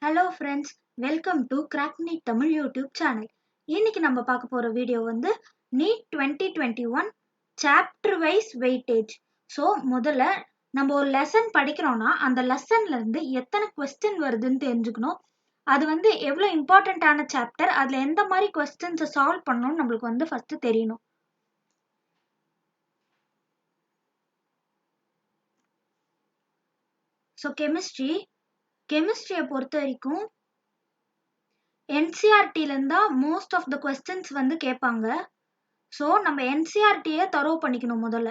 Hello friends, welcome to crack NEET Tamil YouTube channel. இன்னைக்கு நம்ம பார்க்க போகிற வீடியோ வந்து NEET 2021 chapter wise weightage. So முதல்ல நம்ம ஒரு லெசன் படிக்கிறோம்னா அந்த லெசன்லேருந்து எத்தனை கொஸ்டின் வருதுன்னு தெரிஞ்சுக்கணும். அது வந்து எவ்வளோ இம்பார்ட்டண்ட்டான சாப்டர், அதில் எந்த மாதிரி கொஸ்டின்ஸை சால்வ் பண்ணணும்னு நம்மளுக்கு வந்து ஃபஸ்ட்டு தெரியணும். ஸோ கெமிஸ்ட்ரியை பொறுத்த வரைக்கும் என்சிஆர்டிலேருந்து தான் மோஸ்ட் ஆஃப் த கொஸ்டின்ஸ் வந்து கேட்பாங்க. ஸோ நம்ம என்சிஆர்டியை தரோவ் பண்ணிக்கணும் முதல்ல.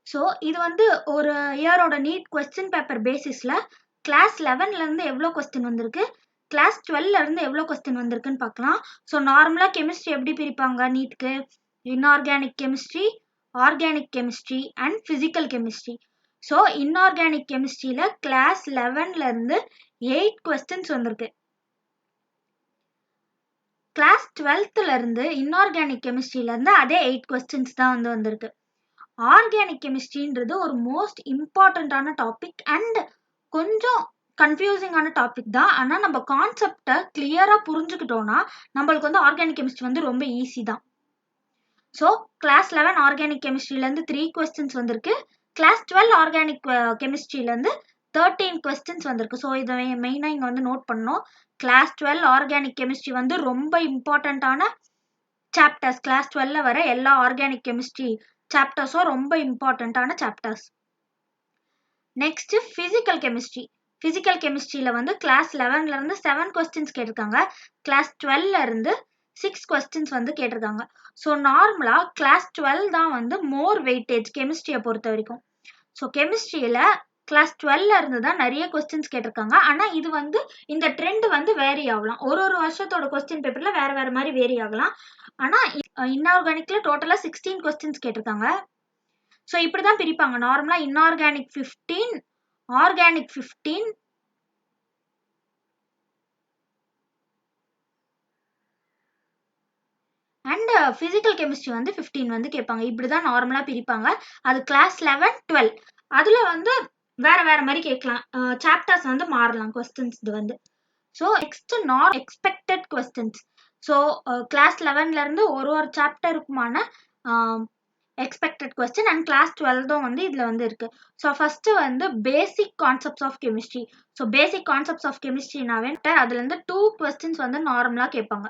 ஸோ இது வந்து ஒரு இயரோட நீட் கொஸ்டின் பேப்பர் பேசிஸில் கிளாஸ் 11லேருந்து எவ்வளோ கொஸ்டின் வந்திருக்கு, கிளாஸ் 12லேருந்து எவ்வளோ கொஸ்டின் வந்திருக்குன்னு பார்க்கலாம். ஸோ நார்மலாக கெமிஸ்ட்ரி எப்படி பிரிப்பாங்க நீட்க்கு? Inorganic chemistry, organic chemistry and physical chemistry. So inorganic கெமிஸ்ட்ரியில் கிளாஸ் 11லேருந்து 8 கொஸ்டின்ஸ் வந்திருக்கு. கிளாஸ் 12லேருந்து இன்ஆர்கானிக் கெமிஸ்ட்ரியிலேருந்து அதே 8 கொஸ்டின்ஸ் தான் வந்து வந்திருக்கு. ஆர்கானிக் கெமிஸ்ட்ரின்றது ஒரு மோஸ்ட் இம்பார்ட்டண்ட்டான டாபிக் அண்ட் கொஞ்சம் கன்ஃபியூசிங்கான டாபிக் தான். ஆனால் நம்ம கான்செப்டை கிளியராக புரிஞ்சுக்கிட்டோன்னா நம்மளுக்கு வந்து ஆர்கானிக் கெமிஸ்ட்ரி வந்து ரொம்ப ஈஸி தான். ஸோ கிளாஸ் 11 ஆர்கானிக் கெமிஸ்ட்ரியிலேருந்து 3 கொஸ்டின்ஸ் வந்திருக்கு. கிளாஸ் 12 ஆர்கானிக் கெமிஸ்ட்ரியிலேருந்து 13 கொஸ்டின்ஸ் வந்திருக்கு. ஸோ இதை மெயினாக இங்கே வந்து நோட் பண்ணணும். கிளாஸ் 12 ஆர்கானிக் கெமிஸ்ட்ரி வந்து ரொம்ப இம்பார்ட்டண்ட்டான சாப்டர்ஸ். கிளாஸ் 12 வர எல்லா ஆர்கானிக் கெமிஸ்ட்ரி சாப்டர்ஸும் ரொம்ப இம்பார்ட்டண்ட்டான chapters. Next physical chemistry. Physical கெமிஸ்ட்ரியில் வந்து கிளாஸ் 11லேருந்து 7 கொஸ்டின்ஸ் கேட்டிருக்காங்க. கிளாஸ் 12லேருந்து 6 கொஸ்டின்ஸ் வந்து கேட்டிருக்காங்க. ஸோ நார்மலாக கிளாஸ் 12 தான் வந்து மோர் வெயிட்டேஜ் கெமிஸ்ட்ரியை பொறுத்த வரைக்கும். ஸோ கெமிஸ்ட்ரியில் கிளாஸ் 12லேருந்து தான் நிறைய கொஸ்டின்ஸ் கேட்டிருக்காங்க. ஆனால் இது வந்து இந்த ட்ரெண்ட் வந்து வேரி ஆகலாம். ஒரு வருஷத்தோட கொஸ்டின் பேப்பரில் வேறு மாதிரி வேரி ஆகலாம். ஆனால் இன்ஆர்கானிக்கில் டோட்டலாக 16 கொஸ்டின்ஸ் கேட்டிருக்காங்க. ஸோ இப்படி தான் பிரிப்பாங்க நார்மலாக. Inorganic 15, organic 15 and physical chemistry வந்து 15 வந்து கேட்பாங்க. இப்படி தான் நார்மலாக பிரிப்பாங்க. அது கிளாஸ் 11, 12 அதில் வந்து வேற மாதிரி கேட்கலாம். சாப்டர்ஸ் வந்து மாறலாம் கொஸ்டின்ஸ் இது வந்து. So next not expected questions. So class 11லேருந்து ஒரு சாப்டருக்குமான எக்ஸ்பெக்டட் கொஸ்டின் அண்ட் கிளாஸ் 12 வந்து இதில் வந்து இருக்கு. ஸோ ஃபர்ஸ்ட் வந்து basic concepts of chemistry. So basic concepts of கெமிஸ்ட்ரினாவே அதுலேருந்து 2 கொஸ்டின்ஸ் வந்து நார்மலாக கேட்பாங்க.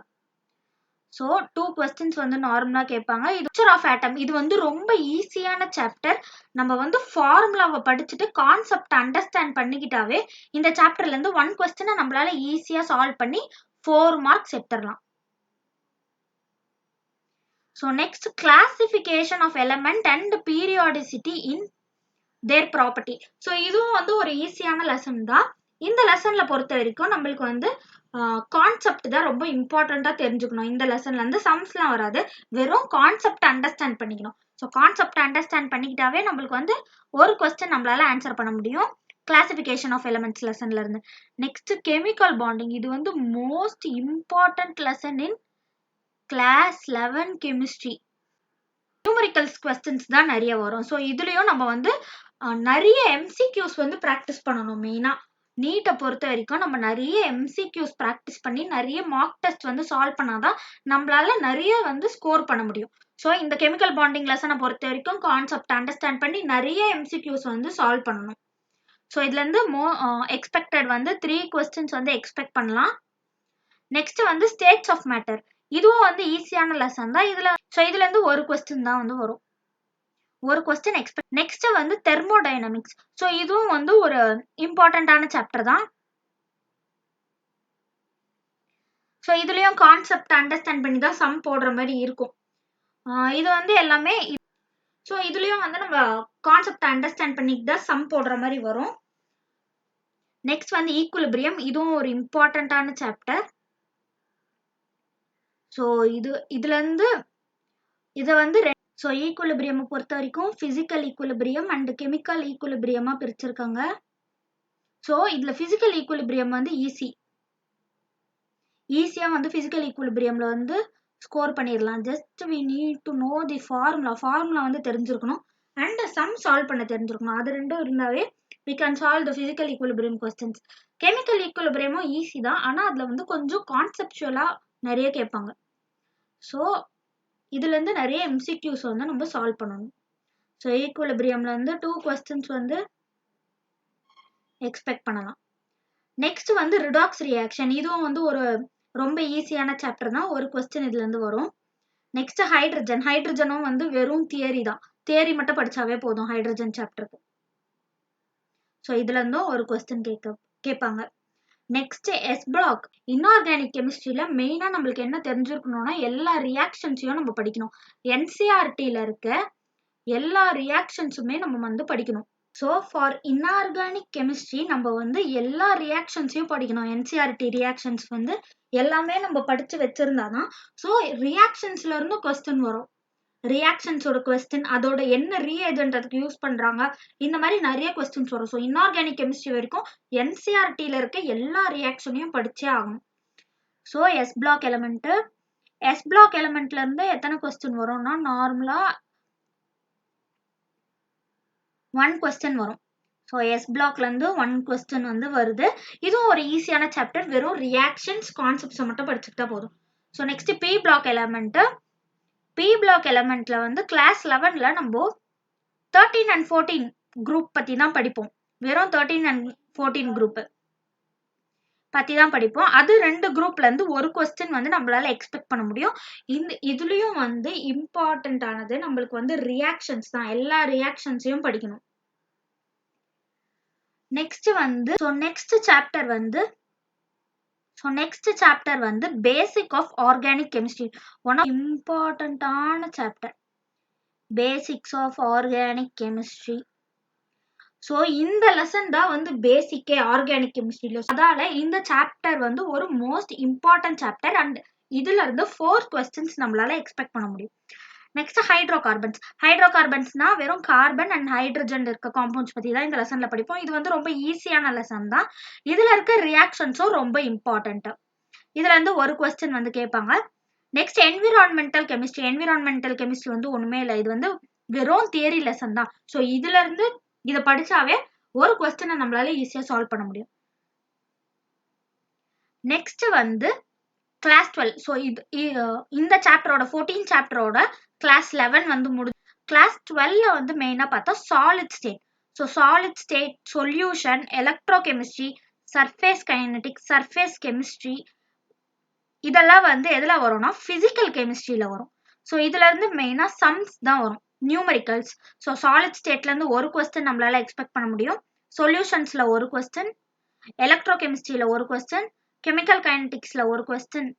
ஸோ 2 கொஸ்டின்ஸ் வந்து நார்மலாக கேட்பாங்க. இது ஸ்ட்ரக்சர் ஆஃப் ஆட்டம். இது வந்து ரொம்ப ஈஸியான சாப்டர். நம்ம வந்து ஃபார்முலாவை படிச்சுட்டு கான்செப்ட் அண்டர்ஸ்டாண்ட் பண்ணிக்கிட்டாவே இந்த சாப்டர்லேருந்து 1 கொஸ்டினை நம்மளால ஈஸியாக சால்வ் பண்ணி 4 மார்க்ஸ் எடுத்துடலாம். So next classification of element and periodicity in their property. So இதுவும் வந்து ஒரு ஈஸியான லெசன் தான். இந்த லெசனில் பொறுத்த வரைக்கும் நம்மளுக்கு வந்து கான்செப்ட் தான் ரொம்ப இம்பார்ட்டண்ட்டாக தெரிஞ்சுக்கணும். இந்த லெசன்லேருந்து சம்ஸ்லாம் வராது, வெறும் கான்செப்ட் அண்டர்ஸ்டாண்ட் பண்ணிக்கணும். ஸோ கான்செப்ட் அண்டர்ஸ்டாண்ட் பண்ணிக்கிட்டாவே நம்மளுக்கு வந்து ஒரு கொஸ்டின் நம்மளால ஆன்சர் பண்ண முடியும் கிளாசிஃபிகேஷன் ஆஃப் எலமெண்ட்ஸ் லெசன்லேருந்து. Next chemical bonding. இது வந்து most important lesson in class 11 chemistry. Numericals questions தான் நிறைய வரும். ஸோ இதுலேயும் நம்ம வந்து நிறைய எம்சிக்யூஸ் வந்து ப்ராக்டிஸ் பண்ணணும். மெயினாக நீட்டை பொறுத்த வரைக்கும் நம்ம நிறைய எம்சிக்யூஸ் ப்ராக்டிஸ் பண்ணி நிறைய மார்க் டெஸ்ட் வந்து சால்வ் பண்ணாதான் நம்மளால நிறைய வந்து ஸ்கோர் பண்ண முடியும். ஸோ இந்த கெமிக்கல் பாண்டிங் லெசனை பொறுத்த வரைக்கும் கான்செப்ட் அண்டர்ஸ்டாண்ட் பண்ணி நிறைய எம்சிக்யூஸ் வந்து சால்வ் பண்ணணும். ஸோ இதுலேருந்து எக்ஸ்பெக்டட் வந்து 3 கொஸ்டின்ஸ் வந்து எக்ஸ்பெக்ட் பண்ணலாம். நெக்ஸ்ட் வந்து ஸ்டேட்ஸ் ஆஃப் மேட்டர். இதுவும் வந்து ஈஸியான லெசன் தான். இதுலேருந்து ஒரு கொஸ்டின் தான் வந்து வரும். ஒரு கொஸ்டின் எக்ஸ்பெக்ட். நெக்ஸ்ட் வந்து தெர்மோடைனமிக்ஸ். ஸோ இதுவும் வந்து ஒரு இம்பார்ட்டண்ட்டான சாப்டர் தான். ஸோ இதுலேயும் கான்செப்ட் அண்டர்ஸ்டாண்ட் பண்ணி தான் சம் போடுற மாதிரி இருக்கும். இது வந்து எல்லாமே. ஸோ இதுலேயும் வந்து நம்ம கான்செப்ட் அண்டர்ஸ்டாண்ட் பண்ணிட்டு தான் சம் போடுற மாதிரி வரும். நெக்ஸ்ட் வந்து ஈக்குலிபிரியம். இதுவும் ஒரு இம்பார்ட்டண்ட்டான சாப்டர். ஸோ இதுலேருந்து இதை வந்து ஸோ ஈக்குலிபிரியமை பொறுத்த வரைக்கும் ஃபிசிக்கல் ஈக்குலிபிரியம் அண்ட் கெமிக்கல் ஈக்குலிபிரியமாக பிரிச்சிருக்காங்க. ஸோ இதில் ஃபிசிக்கல் ஈக்குலிபிரியம் வந்து ஈஸியாக வந்து ஃபிசிக்கல் ஈக்குலிபிரியமில் வந்து ஸ்கோர் பண்ணிடலாம். Just we need to know the formula வந்து தெரிஞ்சிருக்கணும் அண்ட் சம் சால்வ் பண்ண தெரிஞ்சிருக்கணும். அது ரெண்டும் இருந்தாவே we can solve the physical equilibrium questions. chemical equilibrium easy தான், ஆனால் அதில் வந்து கொஞ்சம் கான்செப்சுவலாக நிறைய கேட்பாங்க. ஸோ இதுலேருந்து நிறைய எம்சிக்யூஸ் வந்து நம்ம சால்வ் பண்ணணும். ஸோ ஈக்குவலிபிரியம்லேருந்து 2 questions வந்து எக்ஸ்பெக்ட் பண்ணலாம். நெக்ஸ்ட் வந்து ரிடாக்ஸ் ரியாக்ஷன். இதுவும் வந்து ஒரு ரொம்ப ஈஸியான சாப்டர் தான், ஒரு கொஸ்டின் இதுலேருந்து வரும். நெக்ஸ்ட் ஹைட்ரஜனும் வந்து வெறும் தியரி தான், தியரி மட்டும் படிச்சாவே போதும் ஹைட்ரஜன் சாப்டருக்கு. ஸோ இதுல இருந்தும் ஒரு கொஸ்டின் கேட்பாங்க. Next s block. இன்ஆர்கானிக் கெமிஸ்ட்ரியில மெயினா நம்மளுக்கு என்ன தெரிஞ்சிருக்கணும்னா எல்லா ரியாக்ஷன்ஸையும் நம்ம படிக்கணும். என்சிஆர்டில இருக்க எல்லா ரியாக்ஷன்ஸுமே நம்ம வந்து படிக்கணும். ஸோ ஃபார் இன்ஆர்கானிக் கெமிஸ்ட்ரி நம்ம வந்து எல்லா ரியாக்ஷன்ஸையும் படிக்கணும். என்சிஆர்டி ரியாக்ஷன்ஸ் வந்து எல்லாமே நம்ம படிச்சு வச்சிருந்தாதான் ஸோ ரியாக்ஷன்ஸ்ல இருந்து கொஸ்டின் வரும். ரியாக்ஷன்ஸோட கொஸ்டின், அதோட என்ன ரீஏஜென்ட் அதுக்கு யூஸ் பண்றாங்க, இந்த மாதிரி நிறைய கொஸ்டின்ஸ் வரும். ஸோ இன்ஆர்கானிக் கெமிஸ்ட்ரி வரைக்கும் என்சிஆர்டில இருக்க எல்லா ரியாக்ஷனையும் படிச்சே ஆகணும். ஸோ எஸ் பிளாக் எலிமெண்ட்ல இருந்து எத்தனை கொஸ்டின் வரும்னா நார்மலா 1 கொஸ்டின் வரும். ஸோ எஸ் பிளாக்ல இருந்து 1 கொஸ்டின் வந்து வருது. இதுவும் ஒரு ஈஸியான சாப்டர், வெறும் ரியாக்ஷன்ஸ் கான்செப்ட்ஸை மட்டும் படிச்சுக்கிட்டா போதும். ஸோ நெக்ஸ்ட் பி பிளாக் எலிமெண்ட்ல வந்து கிளாஸ் 11ல நம்ம 13 and 14 குரூப் பத்தி தான் படிப்போம். வெறும் 13 and 14 குரூப் பத்தி தான் படிப்போம். அது 2 குரூப்ல இருந்து ஒரு கொஸ்டின் வந்து நம்மளால எக்ஸ்பெக்ட் பண்ண முடியும். இதுலயும் வந்து இம்பார்ட்டன்ட் ஆனது நம்மளுக்கு வந்து ரியாக்ஷன்ஸ் தான், எல்லா ரியாக்ஷன்ஸையும் படிக்கணும். நெக்ஸ்ட் சாப்டர் வந்து basic of organic chemistry. One of இம்பார்ட்டன்டான chapter basics of organic chemistry. So இந்த லெசன் தான் வந்து பேசிக்கே ஆர்கானிக் கெமிஸ்ட்ரியில. அதால இந்த சாப்டர் வந்து ஒரு மோஸ்ட் இம்பார்ட்டன்ட் சாப்டர் அண்ட் இதுல இருந்து 4 கொஸ்டின்ஸ் நம்மளால எக்ஸ்பெக்ட் பண்ண முடியும். நெக்ஸ்ட் ஹைட்ரோகார்பன்ஸ்னா வெறும் கார்பன் அண்ட் ஹைட்ரஜன் இருக்க காம்பவுண்ட்ஸ் பத்தி தான் இந்த லெசன்ல படிப்போம். இது வந்து ரொம்ப ஈஸியான லெசன் தான். இதுல இருக்க ரியாக்ஷன்ஸும் ரொம்ப இம்பார்ட்டன்ட். இதுல இருந்து ஒரு கொஸ்டின் வந்து கேட்பாங்க. நெக்ஸ்ட் என்விரான்மெண்டல் கெமிஸ்ட்ரி வந்து ஒண்ணுமே இல்லை, இது வந்து வெறும் தியரி லெசன் தான். ஸோ இதுல இருந்து இதை படிச்சாவே ஒரு கொஸ்டினை நம்மளால ஈஸியா சால்வ் பண்ண முடியும். நெக்ஸ்ட் வந்து கிளாஸ் 12. ஸோ இந்த சாப்டரோட 14 சாப்டரோட கிளாஸ் 11 வந்து முடிஞ்சு. கிளாஸ் 12ல வந்து மெயினா பார்த்தா solid state. So solid state solution, electrochemistry, surface kinetics, surface chemistry, இதெல்லாம் வந்து எதுல வரும்னா பிசிக்கல் கெமிஸ்ட்ரியில வரும். ஸோ இதுல இருந்து மெயினா சம்ஸ் தான் வரும், நியூமரிக்கல்ஸ். ஸோ சாலிட் ஸ்டேட்ல இருந்து ஒரு கொஸ்டின் நம்மளால எக்ஸ்பெக்ட் பண்ண முடியும். சொல்யூஷன்ஸ்ல ஒரு கொஸ்டின், எலக்ட்ரோகெமிஸ்ட்ரியில ஒரு கொஸ்டின், கெமிக்கல் கைனடிக்ஸ்ல ஒரு கொஸ்டின்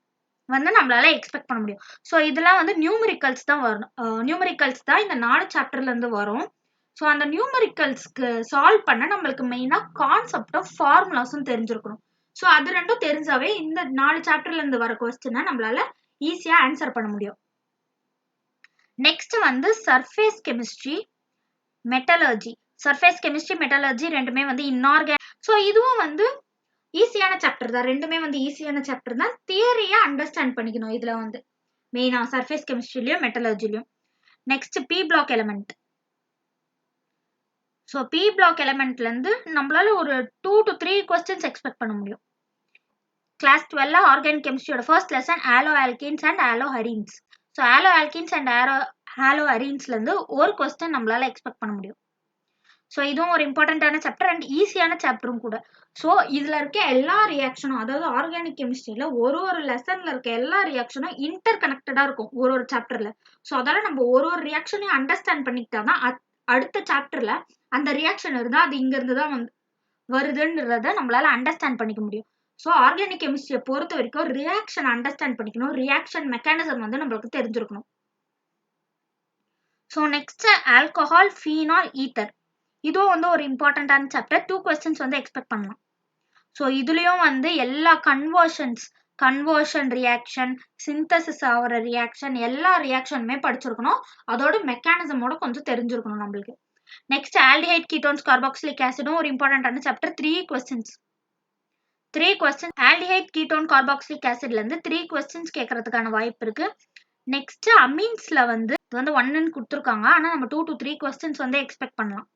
வந்து நம்மளால எக்ஸ்பெக்ட் பண்ண முடியும். ஸோ இதெல்லாம் வந்து நியூமரிக்கல்ஸ் தான் வரும். நியூமரிக்கல்ஸ் தான் இந்த 4 சாப்டர்ல இருந்து வரும். ஸோ அந்த நியூமரிக்கல்ஸ்க்கு சால்வ் பண்ண நம்மளுக்கு மெயினா கான்செப்டும் ஃபார்முலாஸும் தெரிஞ்சிருக்கணும். ஸோ அது ரெண்டும் தெரிஞ்சாவே இந்த 4 சாப்டர்ல இருந்து வர கொஸ்டினை நம்மளால ஈஸியா ஆன்சர் பண்ண முடியும். நெக்ஸ்ட் வந்து சர்ஃபேஸ் கெமிஸ்ட்ரி, மெட்டலர்ஜி ரெண்டுமே வந்து இன்ஆர்கானிக். ஸோ இதுவும் வந்து ஈஸியான சாப்டர் தான், ரெண்டுமே வந்து ஈஸியான சாப்டர் தான். தியரியா அண்டர்ஸ்டாண்ட் பண்ணிக்கணும் இதுல வந்து மெயினா சர்ஃபேஸ் கெமிஸ்ட்ரிலயும் மெட்டலர்ஜிலயும். Next P block element. So P block எலிமெண்ட்ல இருந்து நம்மளால ஒரு 2 to 3 கொஸ்டின்ஸ் எக்ஸ்பெக்ட் பண்ண முடியும். கிளாஸ் 12ல ஆர்கானிக் கெமிஸ்ட்ரியோட first lesson haloalkanes and haloarenes. So haloalkanes and ஆலோ ஹரீன்ஸ்ல இருந்து ஒரு கொஸ்டின் நம்மளால எக்ஸ்பெக்ட் பண்ண முடியும். ஸோ இதுவும் ஒரு இம்பார்ட்டன்டான சாப்டர் அண்ட் ஈஸியான சாப்டரும் கூட. ஸோ இதுல இருக்க எல்லா ரியாக்ஷனும், அதாவது ஆர்கானிக் கெமிஸ்ட்ரியில ஒரு லெசன்ல இருக்க எல்லா ரியாக்ஷனும் இன்டர் கனெக்டடா இருக்கும் ஒரு சாப்டர்ல. ஸோ அதால நம்ம ஒரு ரியாக்ஷனையும் அண்டர்ஸ்டாண்ட் பண்ணிக்கிட்டாதான் அடுத்த சாப்டர்ல அந்த ரியாக்ஷன் இருந்தா அது இங்க இருந்து தான் வந்து வருதுன்றத நம்மளால அண்டர்ஸ்டாண்ட் பண்ணிக்க முடியும். ஸோ ஆர்கானிக் கெமிஸ்ட்ரியை பொறுத்த வரைக்கும் ரியாக்ஷன் அண்டர்ஸ்டாண்ட் பண்ணிக்கணும், ரியாக்ஷன் மெக்கானிசம் வந்து நம்மளுக்கு தெரிஞ்சிருக்கணும். So next alcohol, phenol, ether. இதுவும் வந்து ஒரு இம்பார்ட்டன்டான சாப்டர். 2 கொஸ்டின்ஸ் வந்து எக்ஸ்பெக்ட் பண்ணலாம். ஸோ இதுலயும் வந்து எல்லா கன்வர்ஷன் ரியாக்ஷன், சிந்தசிஸ் ஆகிற ரியாக்ஷன், எல்லா ரியாக்ஷனுமே படிச்சிருக்கணும். அதோட மெக்கானிசமோட கொஞ்சம் தெரிஞ்சிருக்கணும் நம்மளுக்கு. நெக்ஸ்ட் ஆல்டிஹைட், கீட்டோன்ஸ், கார்பாக்சிலிக் ஆசிடும் ஒரு இம்பார்ட்டன்டான chapter. 3 questions aldehyde, ketone, carboxylic ஆசிட்ல இருந்து 3 கொஸ்டின்ஸ் கேட்கறதுக்கான வாய்ப்பு இருக்கு. நெக்ஸ்ட் அமீன்ஸ்ல வந்து இது வந்து 1ன்னு கொடுத்துருக்காங்க. ஆனா நம்ம 2 to 3 கொஸ்டின்ஸ் வந்து எக்ஸ்பெக்ட் பண்ணலாம்.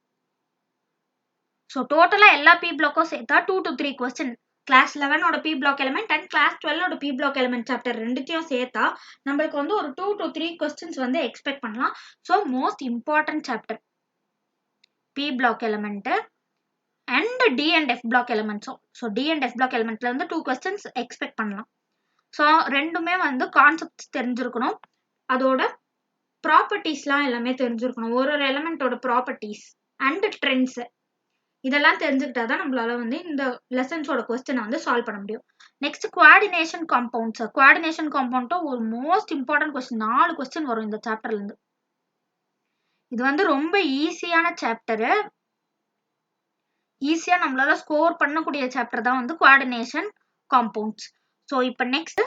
ஸோ டோட்டலா எல்லா பி பிளாக்கும் சேர்த்தா 2 to 3 கொஸ்டின் கிளாஸ் 11ஓட P block element and class 12ஓட பி பிளாக் எலிமெண்ட் சாப்டர் ரெண்டுத்தையும் சேர்த்தா நம்மளுக்கு வந்து ஒரு 2 to 3 கொஸ்டின்ஸ் வந்து எக்ஸ்பெக்ட் பண்ணலாம். So most important chapter P block element and D and F block எலிமெண்ட்ஸும். So D and F block எலிமெண்ட்ல வந்து 2 கொஸ்டின்ஸ் எக்ஸ்பெக்ட் பண்ணலாம். ஸோ ரெண்டுமே வந்து கான்செப்ட்ஸ் தெரிஞ்சிருக்கணும், அதோட ப்ராப்பர்ட்டிஸ்லாம் எல்லாமே தெரிஞ்சிருக்கணும், ஒரு ஒரு எலிமெண்டோட ப்ராப்பர்ட்டிஸ் அண்ட் ட்ரெண்ட்ஸ் இதெல்லாம் தெரிஞ்சுக்கிட்டாதான் நம்மளால வந்து இந்த லெசன்ஸோட கொஸ்டினை வந்து சால்வ் பண்ண முடியும். Next coordination compounds. குவாடினேஷன் காம்பவுண்டும் ஒரு மோஸ்ட் இம்பார்ட்டன்ட் கொஸ்டின். 4 கொஸ்டின் வரும் இந்த சாப்டர்ல இருந்து. இது வந்து ரொம்ப ஈஸியான சாப்டரு, ஈஸியா நம்மளால ஸ்கோர் பண்ணக்கூடிய சாப்டர் தான் வந்து குவாடினேஷன் காம்பவுண்ட்ஸ். ஸோ இப்போ நெக்ஸ்ட்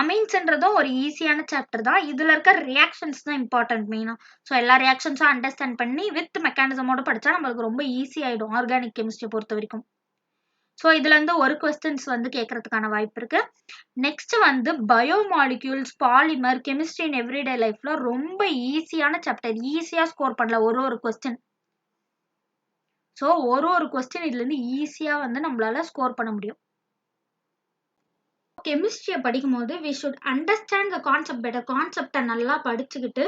அமீன்ஸ்ன்றதும் ஒரு ஈஸியான சாப்டர் தான். இதுல இருக்க ரியாக்ஷன்ஸ் தான் இம்பார்ட்டன்ட் மெயினா. ஸோ எல்லா ரியாக்ஷன்ஸும் அண்டர்ஸ்டாண்ட் பண்ணி வித் மெக்கானிசமோட படிச்சா நம்மளுக்கு ரொம்ப ஈஸி ஆயிடும் ஆர்கானிக் கெமிஸ்ட்ரியை பொறுத்த வரைக்கும். ஸோ இதுல இருந்து ஒரு கொஸ்டின்ஸ் வந்து கேட்கறதுக்கான வாய்ப்பு இருக்கு. நெக்ஸ்ட் வந்து biomolecules, polymer, chemistry in everyday லைஃப்ல ரொம்ப ஈஸியான சாப்டர். ஈஸியா ஸ்கோர் பண்ணல ஒரு கொஸ்டின். ஸோ ஒரு கொஸ்டின் இதுல இருந்து ஈஸியா வந்து நம்மளால ஸ்கோர் பண்ண முடியும். கெமிஸ்ட்ரியை படிக்கும்போது we should understand the concept better. கான்செப்டை நல்லா படிச்சுக்கிட்டு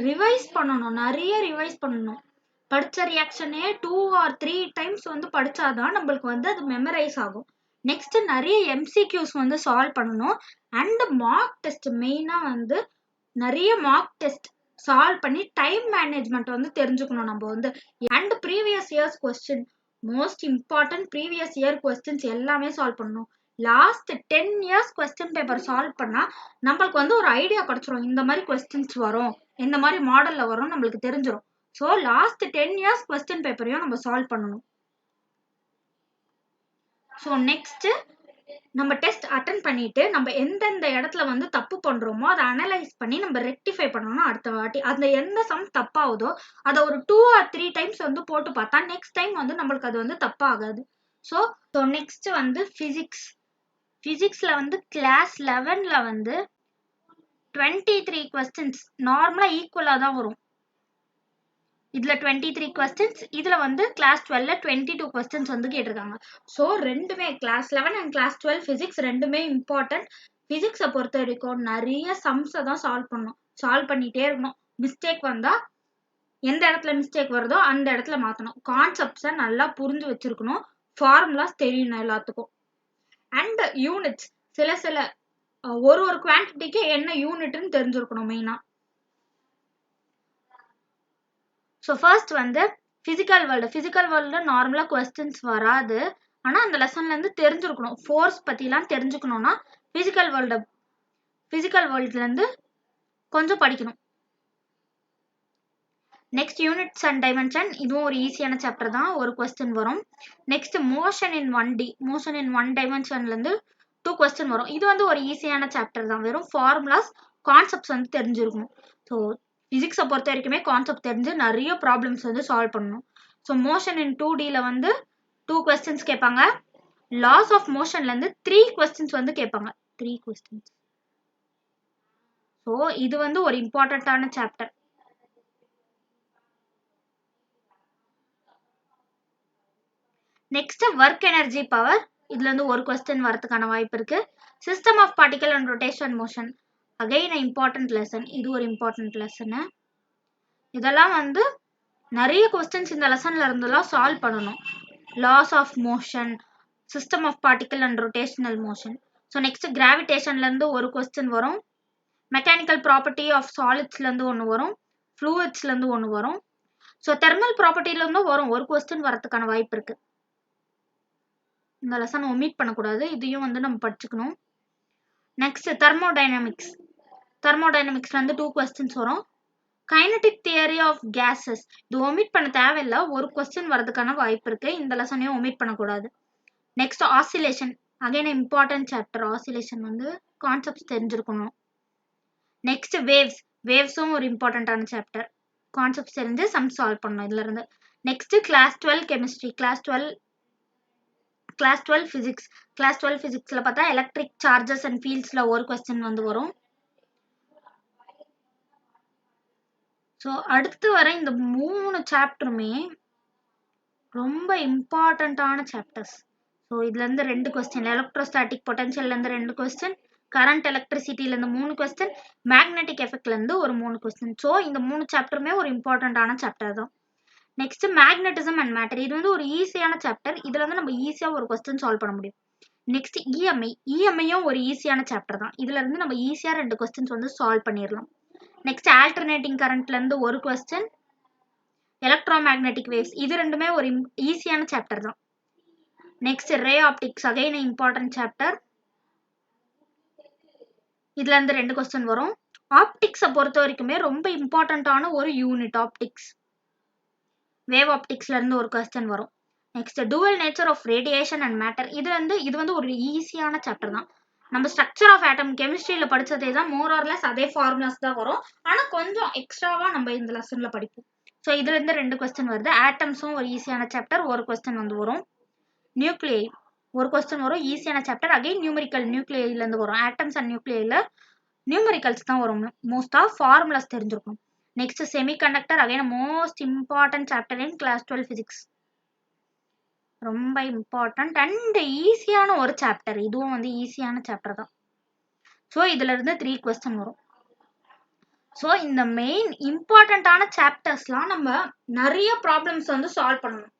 ரிவைஸ் பண்ணணும், நிறைய ரிவைஸ் பண்ணணும். படிச்ச ரியாக்ஷனே 2 or 3 டைம்ஸ் வந்து படிச்சாதான் நம்மளுக்கு வந்து அது மெமரைஸ் ஆகும். நெக்ஸ்ட் நிறைய எம்சிக்யூஸ் வந்து சால்வ் பண்ணணும் அண்ட் மார்க் டெஸ்ட். மெயினா வந்து நிறைய மார்க் டெஸ்ட் சால்வ் பண்ணி டைம் மேனேஜ்மெண்ட் வந்து தெரிஞ்சுக்கணும் நம்ம வந்து. And previous years question most important. Previous year questions எல்லாமே சால்வ் பண்ணணும். Last 10 years question paper solve பண்ணா நம்மளுக்கு வந்து ஒரு ஐடியா கிடைச்சிரும், இந்த மாதிரி கொஸ்டின்ஸ் வரும், இந்த மாதிரி மாடல்ல வரும், நம்மளுக்கு தெரிஞ்சிடும். ஸோ லாஸ்ட் 10 இயர்ஸ் கொஸ்டின் பேப்பரையும் நம்ம சால்வ் பண்ணணும். ஸோ நெக்ஸ்ட் நம்ம டெஸ்ட் அட்டன் பண்ணிட்டு நம்ம எந்தெந்த இடத்துல வந்து தப்பு பண்றோமோ அதை அனலைஸ் பண்ணி நம்ம ரெக்டிஃபை பண்ணணும். அடுத்த வாட்டி அந்த எந்த சம் தப்பாகுதோ அதை ஒரு 2 or 3 டைம்ஸ் வந்து போட்டு பார்த்தா நெக்ஸ்ட் டைம் வந்து நம்மளுக்கு அது வந்து தப்பாகாது. ஸோ நெக்ஸ்ட் வந்து பிசிக்ஸ். பிசிக்ஸ்ல வந்து கிளாஸ் 11ல வந்து 23 கொஸ்டின்ஸ் நார்மலா ஈக்குவலா தான் வரும். இதுல 23 கொஸ்டின்ஸ், இதுல வந்து கிளாஸ் 12ல 22 கொஸ்டின்ஸ் வந்து கேட்டிருக்காங்க. ஸோ ரெண்டுமே கிளாஸ் 11 அண்ட் கிளாஸ் 12 பிசிக்ஸ் ரெண்டுமே இம்பார்ட்டன்ட். பிசிக்ஸை பொறுத்த வரைக்கும் நிறைய சம்ஸை தான் சால்வ் பண்ணணும், சால்வ் பண்ணிட்டே இருக்கணும். மிஸ்டேக் வந்தா எந்த இடத்துல மிஸ்டேக் வருதோ அந்த இடத்துல மாத்தணும். கான்செப்ட்ஸை நல்லா புரிஞ்சு வச்சிருக்கணும், ஃபார்முலாஸ் தெரியணும் எல்லாத்துக்கும். அண்ட் யூனிட்ஸ் சில ஒரு குவான்டிட்டிக்கு என்ன யூனிட்னு தெரிஞ்சிருக்கணும் மெயினா. ஸோ ஃபர்ஸ்ட் வந்து ஃபிசிக்கல் வேர்ல்டு. ஃபிசிக்கல் வேர்ல்டில் நார்மலாக கொஸ்டின்ஸ் வராது, ஆனால் அந்த லெசன்லேருந்து தெரிஞ்சிருக்கணும். ஃபோர்ஸ் பற்றிலாம் தெரிஞ்சுக்கணுன்னா ஃபிசிக்கல் வேர்ல்டுலேருந்து கொஞ்சம் படிக்கணும். நெக்ஸ்ட் யூனிட்ஸ் அண்ட் டைமென்ஷன், இதுவும் ஒரு ஈஸியான சாப்டர் தான், ஒரு கொஸ்டின் வரும். நெக்ஸ்ட் மோஷன் இன் 1D, மோஷன் இன் 1 டைமென்ஷன்லேருந்து 2 கொஸ்டின் வரும். இது வந்து ஒரு ஈஸியான சாப்டர் தான், வெறும் ஃபார்முலாஸ் கான்செப்ட்ஸ் வந்து தெரிஞ்சிருக்கும். ஸோ பிசிக்ஸை பொறுத்த வரைக்குமே கான்செப்ட் தெரிஞ்சு நிறைய ப்ராப்ளம்ஸ் வந்து சால்வ் பண்ணணும். ஸோ மோஷன் இன் 2Dல வந்து 2 கொஸ்டின்ஸ் கேட்பாங்க. லாஸ் ஆஃப் மோஷன்லேருந்து 3 கொஸ்டின்ஸ் வந்து கேட்பாங்க, 3 கொஸ்டின்ஸ். ஸோ இது வந்து ஒரு இம்பார்ட்டண்ட்டான chapter. Next work energy power. இதுல இருந்து ஒரு கொஸ்டின் வரதுக்கான வாய்ப்பு இருக்கு. System of particle and rotation motion, again important lesson. இது ஒரு இம்பார்ட்டன்ட் லெசன். இதெல்லாம் வந்து நிறைய கொஸ்டின்ஸ் இந்த லெசன்ல இருந்தெல்லாம் சால்வ் பண்ணணும். Laws of motion, system of particle and rotational motion. So next கிராவிடேஷன்ல இருந்து ஒரு கொஸ்டின் வரும். மெக்கானிக்கல் ப்ராப்பர்ட்டி ஆஃப் சாலிட்ஸ்ல இருந்து ஒன்று வரும். ஃப்ளூயிட்ஸ்ல இருந்து ஒன்று வரும். ஸோ தெர்மல் ப்ராப்பர்ட்டில இருந்தும் வரும், ஒரு கொஸ்டின் வரதுக்கான வாய்ப்பு இருக்கு. இந்த லெசன் ஒமிட் பண்ணக்கூடாது, இதையும் வந்து நம்ம படிச்சுக்கணும். Next thermodynamics. தெர்மோடைனமிக்ஸ்ல இருந்து 2 கொஸ்டின்ஸ் வரும். கைனடிக் தியரி ஆஃப் கேசஸ், இது ஒமிட் பண்ண தேவையில்லை, ஒரு கொஸ்டின் வரதுக்கான வாய்ப்பு இருக்கு. இந்த லெசனையும் ஒமிட் பண்ணக்கூடாது. Next oscillation, again important chapter. Oscillation வந்து கான்செப்ட்ஸ் தெரிஞ்சிருக்கணும். Next waves. வேவ்ஸும் ஒரு இம்பார்ட்டன்டான சாப்டர், கான்செப்ட்ஸ் தெரிஞ்சு சம் சால்வ் பண்ணணும் இதுல இருந்து. Next class 12 chemistry. Class 12 physics. Class 12 பிசிக்ஸ்ல பார்த்தா எலக்ட்ரிக் சார்ஜஸ் அண்ட் ஃபீல்ட்ஸ்ல ஒரு கொஸ்டின் வந்து வரும். ஸோ அடுத்து வர இந்த 3 சாப்டருமே ரொம்ப இம்பார்ட்டண்ட்டான சாப்டர்ஸ். ஸோ இதுலேருந்து 2 கொஸ்டின், எலக்ட்ரோஸ்டாட்டிக் பொட்டன்ஷியல்லேருந்து 2 கொஸ்டின், கரண்ட் எலக்ட்ரிசிட்டிலேருந்து 3 கொஸ்டின், மேக்னெட்டிக் எஃபெக்ட்லேருந்து ஒரு 3 கொஸ்டின். ஸோ இந்த 3 சாப்டருமே ஒரு இம்பார்ட்டண்ட்டான சாப்டர் தான். Next magnetism and matter. இது வந்து ஒரு ஈஸியான சாப்டர். இதுல வந்து நம்ம ஈஸியா ஒரு கொஸ்டின் சால்வ் பண்ண முடியும். Next EMI. இஎம்ஐயும் ஒரு ஈஸியான சாப்டர் தான். இதுல இருந்து நம்ம ஈஸியா 2 கொஸ்டின்ஸ் வந்து சால்வ் பண்ணிடலாம். நெக்ஸ்ட் ஆல்டர்னேட்டிங் கரண்ட்ல இருந்து ஒரு கொஸ்டின், எலக்ட்ரோமேக்னெட்டிக் வேவ்ஸ். இது ரெண்டுமே ஒரு ஈஸியான சாப்டர் தான். Next ray optics, again important chapter. இதுல இருந்து 2 கொஸ்டின் வரும். ஆப்டிக்ஸை பொறுத்த வரைக்குமே ரொம்ப இம்பார்ட்டன்டான ஒரு யூனிட் ஆப்டிக்ஸ். வேவ் ஆப்டிக்ஸ்ல இருந்து ஒரு கொஸ்டின் வரும். Next dual nature of radiation and matter. இது வந்து ஒரு ஈஸியான சாப்டர் தான். நம்ம ஸ்ட்ரக்சர் ஆஃப் ஆட்டம் கெமிஸ்ட்ரியில படிச்சதே தான், மோர் ஆர் லெஸ் அதே ஃபார்முலாஸ் தான் வரும். ஆனா கொஞ்சம் எக்ஸ்ட்ராவா நம்ம இந்த லெசன்ல படிப்போம். ஸோ இதுல இருந்து 2 கொஸ்டின் வருது. ஆட்டம்ஸும் ஒரு ஈஸியான சாப்டர், ஒரு கொஸ்டின் வந்து வரும். நியூக்ளியை ஒரு கொஸ்டின் வரும், ஈஸியான சாப்டர். அகைன் நியூமரிக்கல், நியூக்ளியில இருந்து வரும். ஆட்டம்ஸ் அண்ட் நியூக்ளியில நியூமரிக்கல்ஸ் தான் வரும். மோஸ்டா ஃபார்முலாஸ் தெரிஞ்சிருக்கும். Next semiconductor, again most important chapter in class 12 physics. ரொம்ப இம்பார்ட்டன்ட் அண்ட் ஈஸியான ஒரு சாப்டர். இதுவும் வந்து ஈஸியான சாப்டர் தான். ஸோ இதுல இருந்து 3 கொஸ்டின் வரும். ஸோ இந்த மெயின் இம்பார்ட்டன்டான சாப்டர்ஸ்லாம் நம்ம நிறைய ப்ராப்ளம்ஸ் வந்து சால்வ் பண்ணணும்.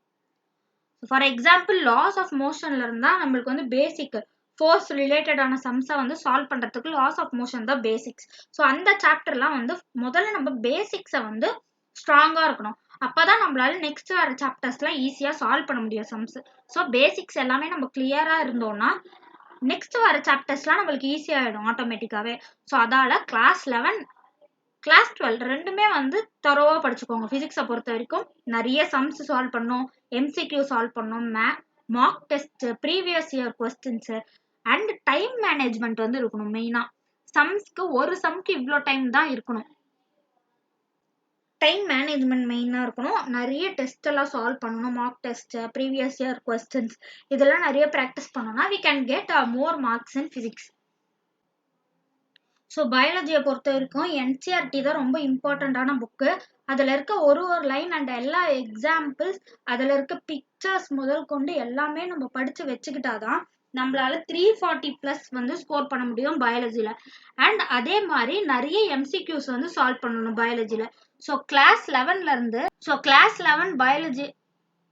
ஃபார் எக்ஸாம்பிள் லாஸ் ஆஃப் மோஷன்ல இருந்தா நம்மளுக்கு வந்து பேசிக் ஃபோர்ஸ் ரிலேட்டடான சம்ஸை வந்து சால்வ் பண்றதுக்கு லாஸ் ஆஃப் மோஷன் தான் பேசிக்ஸ். ஸோ அந்த சாப்டர்லாம் வந்து முதல்ல நம்ம பேசிக்ஸை வந்து ஸ்ட்ராங்கா இருக்கணும். அப்பதான் நம்மளால நெக்ஸ்ட் வர சாப்டர்ஸ்லாம் ஈஸியா சால்வ் பண்ண முடியும் சம்ஸ். ஸோ பேசிக்ஸ் எல்லாமே நம்ம கிளியரா இருந்தோம்னா நெக்ஸ்ட் வர சாப்டர்ஸ்லாம் நம்மளுக்கு ஈஸியா ஆயிடும் ஆட்டோமேட்டிக்காவே. ஸோ அதால கிளாஸ் 11 கிளாஸ் 12 ரெண்டுமே வந்து தரோவா படிச்சுக்கோங்க. பிசிக்ஸை பொறுத்த வரைக்கும் நிறைய சம்ஸ் சால்வ் பண்ணும், எம்சிக்யூ சால்வ் பண்ணும், mark test, previous year questions and time management வந்து இருக்கணும். மெயினா சம்ஸ்க்கு ஒரு சம்க்கு இவ்வளோ டைம் தான் இருக்கணும். டைம் மேனேஜ்மெண்ட் மெயினாக இருக்கணும். நிறைய டெஸ்ட் எல்லாம் சால்வ் பண்ணணும். Mark test, previous year questions இதெல்லாம் நிறைய ப்ராக்டிஸ் பண்ணோம்னா we can get more marks in physics. So பயாலஜியை பொறுத்த வரைக்கும் என்சிஆர்டி தான் ரொம்ப இம்பார்ட்டண்ட்டான புக்கு. அதில் இருக்க ஒரு லைன் அண்ட் எல்லா எக்ஸாம்பிள்ஸ், அதில் இருக்க பிக்சர்ஸ் முதல் கொண்டு எல்லாமே நம்ம படித்து வச்சுக்கிட்டாதான் நம்மளால 340+ வந்து ஸ்கோர் பண்ண முடியும் பயாலஜியில். அண்ட் அதே மாதிரி நிறைய எம்சிக்யூஸ் வந்து சால்வ் பண்ணணும் பயாலஜியில். ஸோ கிளாஸ் 11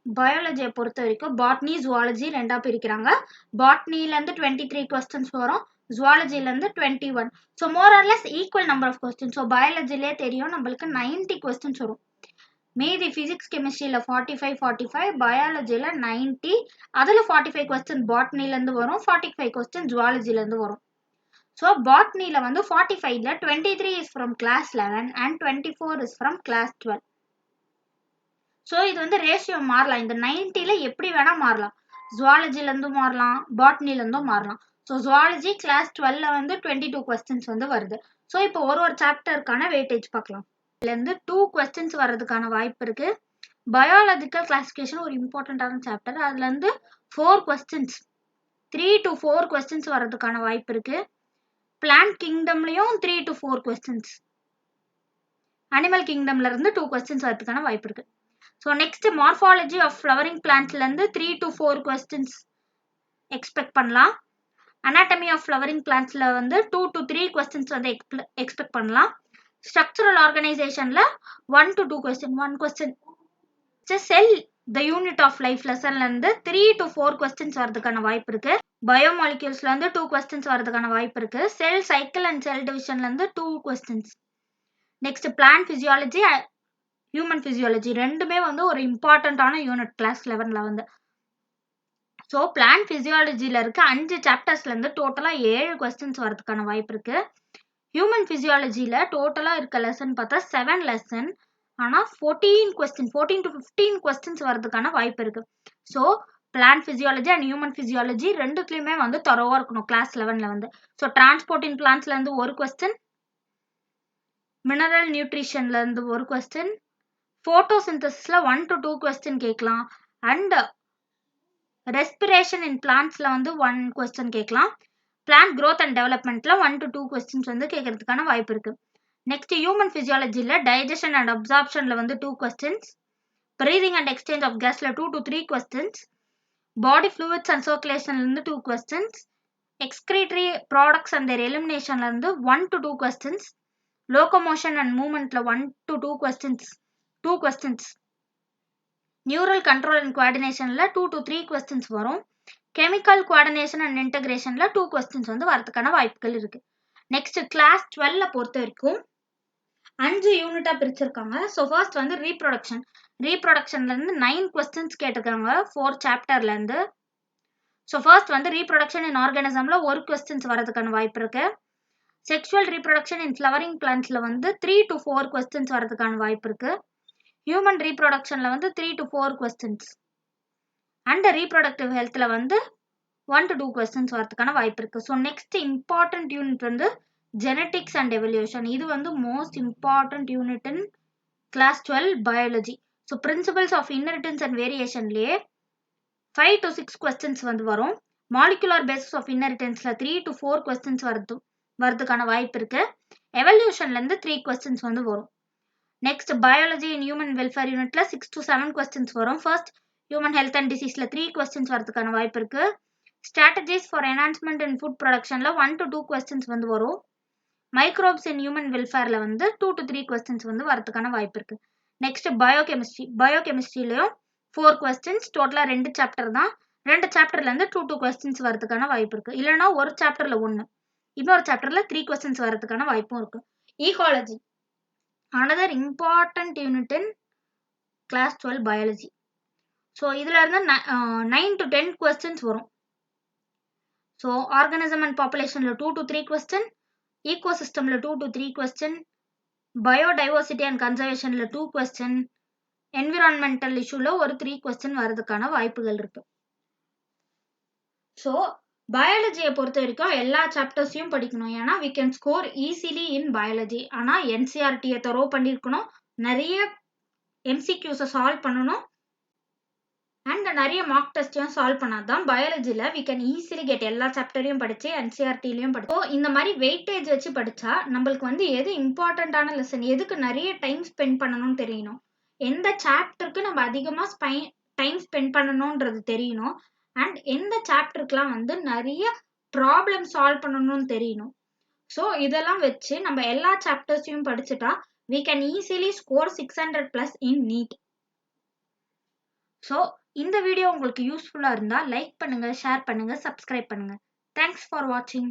பயாலஜியை பொறுத்த வரைக்கும் பாட்னி, ஜுவாலஜி ரெண்டா பிரிக்கிறாங்க. பாட்னிலேருந்து 23 கொஸ்டின்ஸ் வரும், ஜுவாலஜிலேருந்து 21. So more or less equal number of questions. So பயாலஜிலே தெரியும் நம்மளுக்கு 90 கொஸ்டின்ஸ் வரும். மீதி பிசிக்ஸ் கெமிஸ்ட்ரியில் 45, பயாலஜியில் 90. அதில் 45 கொஸ்டின் பாட்னிலேருந்து வரும், 45 கொஸ்டின் ஜுவாலஜிலேருந்து வரும். ஸோ பாட்னியில் வந்து 45ல 23 is from class 11 and 24 is from class 12. So இது வந்து ரேஷியோ மாறலாம். இந்த 90ல எப்படி வேணா மாறலாம். ஜுவாலஜிலேருந்தும் மாறலாம், பாட்னிலேருந்தும் மாறலாம். ஸோ ஜுவாலஜி கிளாஸ் 12ல வந்து 22 கொஸ்டின்ஸ் வந்து வருது. ஸோ இப்போ ஒரு சாப்டருக்கான வெயிட்டேஜ் பார்க்கலாம். இதுலேருந்து 2 கொஸ்டின்ஸ் வர்றதுக்கான வாய்ப்பு இருக்கு. பயாலஜிக்கல் கிளாசிஃபிகேஷன் ஒரு இம்பார்ட்டண்ட்டான சாப்டர். அதுலேருந்து 4 கொஸ்டின்ஸ், 3 to 4 கொஸ்டின்ஸ் வர்றதுக்கான வாய்ப்பு இருக்கு. பிளான்ட் கிங்டம்லையும் 3 to 4 கொஸ்டின்ஸ், அனிமல் கிங்டம்ல இருந்து 2 கொஸ்டின்ஸ் வரதுக்கான வாய்ப்பு இருக்கு. So next morphology of flowering பிளான்ட்லேருந்து 3 to 4 கொஸ்டின்ஸ் எக்ஸ்பெக்ட் பண்ணலாம். அனாட்டமி ஆஃப் ஃப்ளவரிங் பிளான்ட்ஸில் வந்து 2 to 3 கொஸ்டின்ஸ் வந்து எக்ஸ்பெக்ட் பண்ணலாம். ஸ்ட்ரக்சரல் ஆர்கனைசேஷனில் 1 to 2 question, 1 question. Cell the unit of life லெசன்லேருந்து 3 to 4 கொஸ்டின்ஸ் வரதுக்கான வாய்ப்பு இருக்கு. பயோமாலிக்யூல்ஸ்லேருந்து 2 கொஸ்டின்ஸ் வரதுக்கான வாய்ப்பு இருக்கு. செல் சைக்கிள் அண்ட் செல் டிவிஷன்லேருந்து 2 questions. Next plant physiology, human physiology ரெண்டுமே வந்து ஒரு இம்பார்ட்டண்ட்டான யூனிட் கிளாஸ் 11ல வந்து. ஸோ பிளான்ட் பிசியாலஜியில் இருக்க 5 சாப்டர்ஸ்லேருந்து டோட்டலாக 7 கொஸ்டின்ஸ் வரதுக்கான வாய்ப்பு இருக்கு. ஹியூமன் பிசியாலஜியில் டோட்டலாக இருக்க லெசன் பார்த்தா 7 லெசன். ஆனால் 14 to 15 கொஸ்டின்ஸ் வரதுக்கான வாய்ப்பு இருக்கு. So plant physiology and human physiology ரெண்டுத்துலையுமே வந்து தரோவா இருக்கணும் கிளாஸ் 11ல வந்து. ஸோ டிரான்ஸ்போர்ட் இன் பிளான்ட்ஸ்லேருந்து ஒரு கொஸ்டின், மினரல் நியூட்ரிஷன்லேருந்து ஒரு கொஸ்டின், ஃபோட்டோசிந்தசிஸ்ல 1 to 2 கொஸ்டின் கேட்கலாம். அண்ட் ரெஸ்பிரேஷன் இன் பிளான்ட்ஸ்ல வந்து 1 கொஸ்டின் கேட்கலாம். பிளான்ட் growth அண்ட் டெவலப்மெண்ட்ல 1 to 2 கொஸ்டின்ஸ் வந்து கேட்கறதுக்கான வாய்ப்பு இருக்கு. Next human physiology la digestion and absorption la வந்து 2 questions, breathing and exchange of gas la 2 to 3 questions, body fluids and circulation la இருந்து 2 questions, excretory products and their elimination la இருந்து 1 to 2 questions, locomotion and movement la 1 to 2 questions, neural control and coordination la 2 to 3 questions வரும், chemical coordination and integration la 2 questions வந்து வரதுக்கான வாய்ப்புகள் இருக்கு. Next class 12 பொறுத்த வரைக்கும் 5 யூனிட்டா பிரிச்சிருக்காங்க. ஸோ ஃபர்ஸ்ட் வந்து ரீப்ரொடக்ஷன்ல இருந்து 9 கொஸ்டின்ஸ் கேட்டிருக்காங்க 4 சாப்டர்ல இருந்து. ஸோ ஃபர்ஸ்ட் வந்து ரீப்ரொடக்ஷன் இன் ஆர்கானிசம்ல ஒரு கொஸ்டின்ஸ் வரதுக்கான வாய்ப்பு இருக்கு. செக்ஷுவல் ரீப்ரொடக்ஷன் இன் ஃப்ளவரிங் பிளான்ட்ஸ்ல வந்து 3 to 4 கொஸ்டின்ஸ் வரதுக்கான வாய்ப்பு இருக்கு. ஹியூமன் ரீப்ரொடக்ஷன்ல வந்து 3 to 4 கொஸ்டின்ஸ் அண்ட் ரீப்ரொடக்டிவ் ஹெல்த்ல வந்து 1 to 2 கொஸ்டின்ஸ் வரதுக்கான வாய்ப்பு இருக்கு. ஸோ நெக்ஸ்ட் இம்பார்ட்டன்ட் யூனிட் வந்து ஜெனட்டிக்ஸ் அண்ட் எவல்யூஷன். இது வந்து most important unit in class 12 biology. So principles of inheritance and வேரியேஷன்லேயே 5 to 6 கொஸ்டின்ஸ் வந்து வரும். மாலிகுலர் பேசிஸ் ஆஃப் இன்ஹெரிட்டன்ஸ்ல 3 to 4 கொஸ்டின்ஸ் வரதுக்கான வாய்ப்பு இருக்கு. எவல்யூஷன்ல இருந்து 3 கொஸ்டின்ஸ் வந்து வரும். Next biology in human welfare யூனிட்ல 6 to 7 கொஸ்டின்ஸ் வரும். ஃபர்ஸ்ட் ஹியூமன் ஹெல்த் அண்ட் டிசீஸ்ல 3 கொஸ்டின்ஸ் வரதுக்கான வாய்ப்பு இருக்கு. Strategies for enhancement in food ப்ரொடக்ஷன்ல 1 to 2 கொஸ்டின்ஸ் வந்து வரும். மைக்ரோப்ஸ் இன் ஹியூமன் வெல்ஃபேர்ல வந்து 2 to 3 கொஸ்டின்ஸ் வந்து வரதுக்கான வாய்ப்பு இருக்கு. நெக்ஸ்ட் பயோகெமிஸ்ட்ரிலையும் 4 கொஸ்டின்ஸ், டோட்டலா 2 சாப்டர் தான். 2 சாப்டர்ல இருந்து 2 கொஸ்டின்ஸ் வரதுக்கான வாய்ப்பு இருக்கு. இல்லைன்னா ஒரு சாப்டர்ல 1, இன்னொரு சாப்டர்ல 3 கொஸ்டின்ஸ் வரதுக்கான வாய்ப்பும் இருக்கு. Ecology another important unit in class 12 biology. So இதுல இருந்து 9 to 10 கொஸ்டின்ஸ் வரும். ஸோ ஆர்கானிசம் அண்ட் பாப்புலேஷன்ல 2 to 3 கொஸ்டின், ஈகோசிஸ்டம்ல 2 to 3 கொஸ்டின், பயோடைவர்சிட்டி அண்ட் கன்சர்வேஷன்ல 2 கொஸ்டின், என்விரான்மெண்டல் இஷ்யூல ஒரு 3 கொஸ்டின் வரதுக்கான வாய்ப்புகள் இருக்கு. ஸோ பயாலஜியை பொறுத்த வரைக்கும் எல்லா சாப்டர்ஸையும் படிக்கணும். ஏன்னா we can score easily in biology. ஆனால் என்சிஆர்டியை தரோ பண்ணியிருக்கணும், நிறைய எம்சிக்யூஸை சால்வ் பண்ணணும் அண்ட் நிறைய மார்க் டெஸ்டையும் சால்வ் பண்ணாதான் பயாலஜியில் we can easily get எல்லா சாப்டரையும் படித்து என்சிஆர்டிலையும் படிச்சோம். இந்த மாதிரி வெயிட்டேஜ் வச்சு படித்தா நம்மளுக்கு வந்து எது இம்பார்ட்டண்ட்டான லெசன், எதுக்கு நிறைய டைம் ஸ்பெண்ட் பண்ணணும்னு தெரியணும், எந்த சாப்டருக்கு நம்ம அதிகமாக டைம் ஸ்பெண்ட் பண்ணணுன்றது தெரியணும் அண்ட் எந்த சாப்டருக்குலாம் வந்து நிறைய ப்ராப்ளம் சால்வ் பண்ணணும்னு தெரியணும். ஸோ இதெல்லாம் வச்சு நம்ம எல்லா சாப்டர்ஸையும் படிச்சுட்டா we can easily score 600+ in NEET. So இந்த வீடியோ உங்களுக்கு யூஸ்ஃபுல்லாக இருந்தால் லைக் பண்ணுங்கள், ஷேர் பண்ணுங்கள், சப்ஸ்கிரைப் பண்ணுங்கள். தேங்க்ஸ் ஃபார் வாட்சிங்.